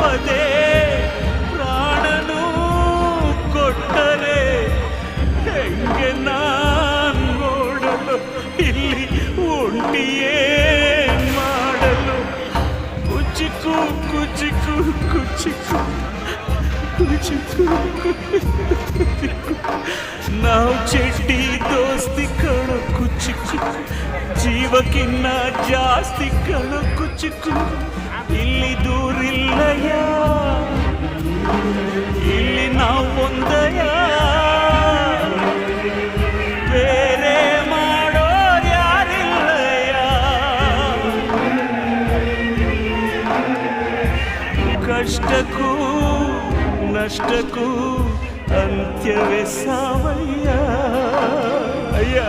ಅದೇ ಪ್ರಾಣನು ಕೊಟ್ಟರೆ ಹೆಂಗೆ ನಾನ್ ನೋಡಲು ಇಲ್ಲಿ ಒಂಟಿಯೇ ಮಾಡಲು ಕುಚಿಕು ಕುಚಿಕು ಕುಚಿಕು ಕುಚಿಕು ನಾವು ಚಡ್ಡಿ ದೋಸ್ತಿ ಕಣೋ ಕುಚಿಕು ಜೀವಕ್ಕಿನ್ನ ಜಾಸ್ತಿ ಕಣೋ ಕುಚಿಕು ಇಲ್ಲಿ ದೂರಿಲ್ಲಯ್ಯ ಇಲ್ಲಿ ನಾವು ಒಂದಯ್ಯ ಬೇರೆ ಮಾಡೋರು ಯಾರಿಲ್ಲಯ್ಯ ಕಷ್ಟಕ್ಕೂ ನಷ್ಟಕ್ಕೂ ಅಂತ್ಯವೇ ಸಾವಯ್ಯ ಅಯ್ಯ